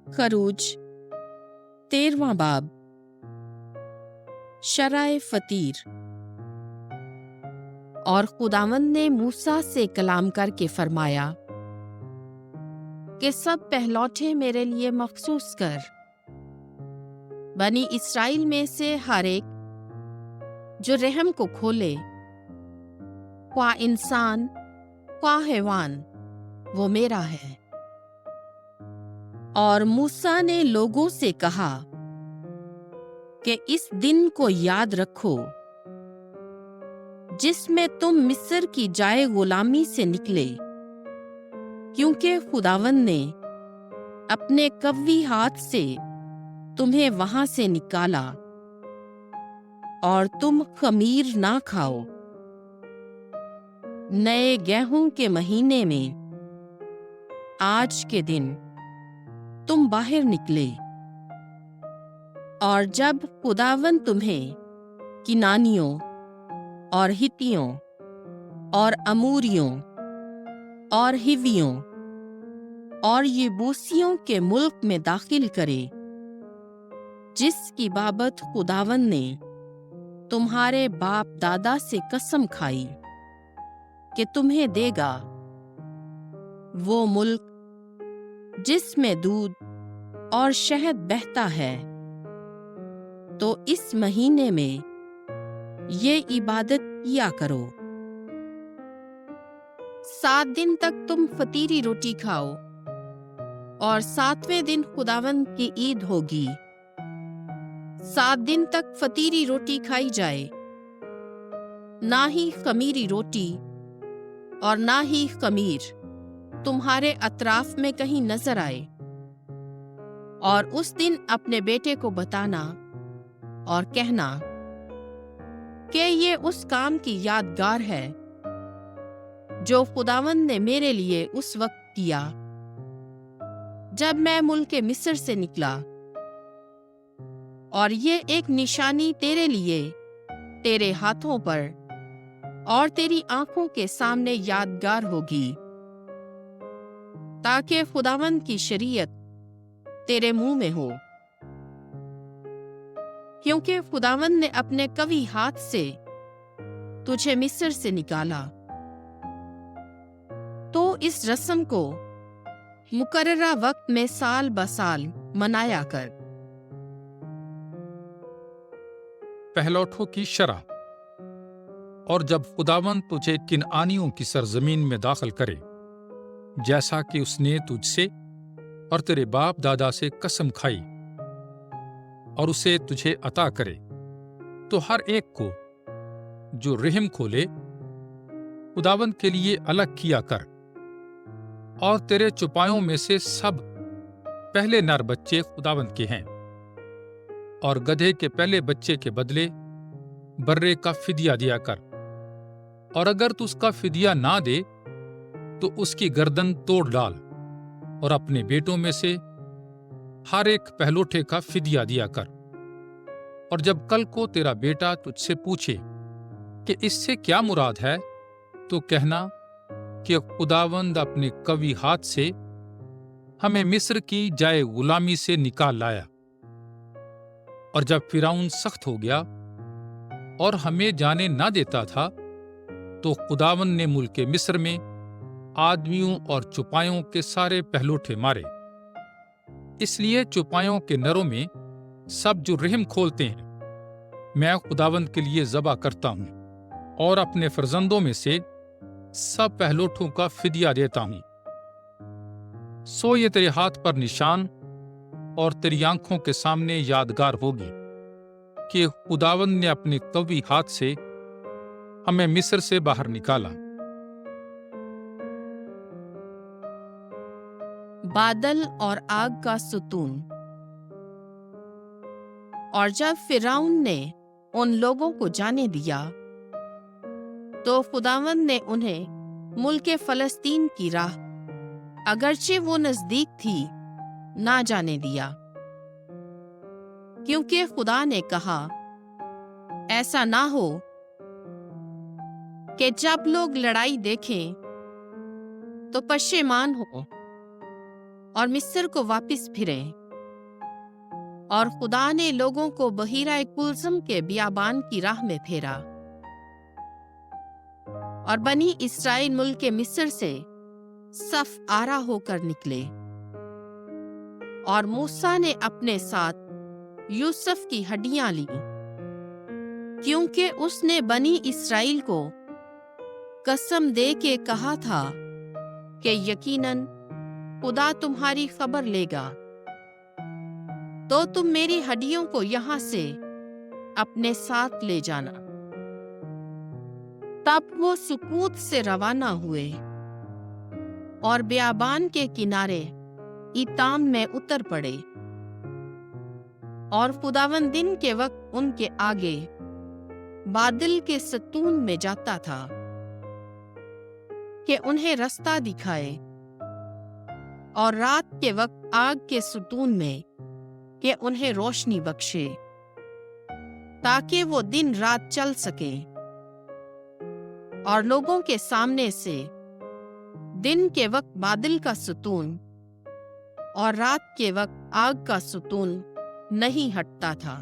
खरूज 13वां बाब। शराए फतीर। और खुदावंद ने मूसा से कलाम करके फरमाया कि सब पहलौठे मेरे लिए मखसूस कर। बनी इस्राएल में से हर एक जो रहम को खोले, ख्वा इंसान ख्वा हैवान, वो मेरा है। और मूसा ने लोगों से कहा कि इस दिन को याद रखो जिसमें तुम मिस्र की जाए गुलामी से निकले, क्योंकि खुदावंद ने अपने कव्वी हाथ से तुम्हें वहां से निकाला। और तुम खमीर ना खाओ। नए गेहूं के महीने में आज के दिन तुम बाहर निकले। और जब खुदावंद तुम्हें किनानियों और हित्तियों और अमूरियों और हिवियों और यबूसियों के मुल्क में दाखिल करे, जिसकी बाबत खुदावंद ने तुम्हारे बाप दादा से कसम खाई कि तुम्हें देगा, वो मुल्क जिसमें दूध और शहद बहता है, तो इस महीने में ये इबादत किया करो। 7 दिन तक तुम फतीरी रोटी खाओ, और 7वें दिन खुदावंद की ईद होगी। 7 दिन तक फतीरी रोटी खाई जाए, ना ही खमीरी रोटी और ना ही खमीर तुम्हारे अतराफ में कहीं नजर आए। और उस दिन अपने बेटे को बताना और कहना कि ये उस काम की यादगार है जो खुदावंद ने मेरे लिए उस वक्त किया जब मैं मुल्क मिस्र से निकला। और ये एक निशानी तेरे लिए तेरे हाथों पर और तेरी आंखों के सामने यादगार होगी, ताकि खुदावंद की शरीयत तेरे मुंह में हो। क्योंकि खुदावंद ने अपने कवी हाथ से तुझे मिस्र से निकाला। तो इस रस्म को मुकर्ररा वक्त में साल बसाल मनाया कर। पहलौठों की शरह। और जब खुदावंद तुझे किनआनियों की सरजमीन में दाखिल करे, जैसा कि उसने तुझसे और तेरे बाप दादा से कसम खाई, और उसे तुझे अता करे, तो हर एक को जो रहम खोले खुदावंद के लिए अलग किया कर। और तेरे चौपायों में से सब पहले नर बच्चे खुदावंद के हैं। और गधे के पहले बच्चे के बदले बर्रे का फिदिया दिया कर। और अगर तू उसका फिदिया ना दे तो उसकी गर्दन तोड़ डाल, और अपने बेटों में से हर एक पहलोठे का फिदिया दिया कर। और जब कल को तेरा बेटा तुझसे पूछे कि इससे क्या मुराद है, तो कहना कि खुदावंद अपने कवी हाथ से हमें मिस्र की जाए गुलामी से निकाल लाया। और जब फिरौन सख्त हो गया और हमें जाने ना देता था, तो खुदावंद ने मुल्क मिस्र में आदमियों और चौपायों के सारे पहलोठे मारे। इसलिए चौपायों के नरों में सब जो रहम खोलते हैं, मैं खुदावंद के लिए ज़बह करता हूं, और अपने फर्जंदों में से सब पहलोठों का फिदिया देता हूं। सो ये तेरे हाथ पर निशान और तेरी आंखों के सामने यादगार होगी कि खुदावंद ने अपने कवी हाथ से हमें मिस्र से बाहर निकाला। बादल और आग का सुतून। और जब फिरौन ने उन लोगों को जाने दिया, तो खुदावंद ने उन्हें मुल्क फलस्तीन की राह, अगरचे वो नजदीक थी, ना जाने दिया। क्योंकि खुदा ने कहा, ऐसा ना हो कि जब लोग लड़ाई देखें तो पशेमान हो और मिस्र को वापस फिरें। और खुदा ने लोगों को बहीरा कुलसम के बियाबान की राह में फेरा, और बनी इस्राएल मुल्क के मिस्र से सफ आरा होकर निकले। और मूसा ने अपने साथ यूसुफ की हड्डियां ली, क्योंकि उसने बनी इस्राएल को कसम दे के कहा था कि यकीनन खुदा तुम्हारी खबर लेगा, तो तुम मेरी हड्डियों को यहां से अपने साथ ले जाना। तब वो सुकूत से रवाना हुए और बियाबान के किनारे इताम में उतर पड़े। और खुदावन दिन के वक्त उनके आगे बादल के सतून में जाता था कि उन्हें रास्ता दिखाए, और रात के वक्त आग के सतून में कि उन्हें रोशनी बख्शे, ताकि वो दिन रात चल सके। और लोगों के सामने से दिन के वक्त बादल का सतून और रात के वक्त आग का सतून नहीं हटता था।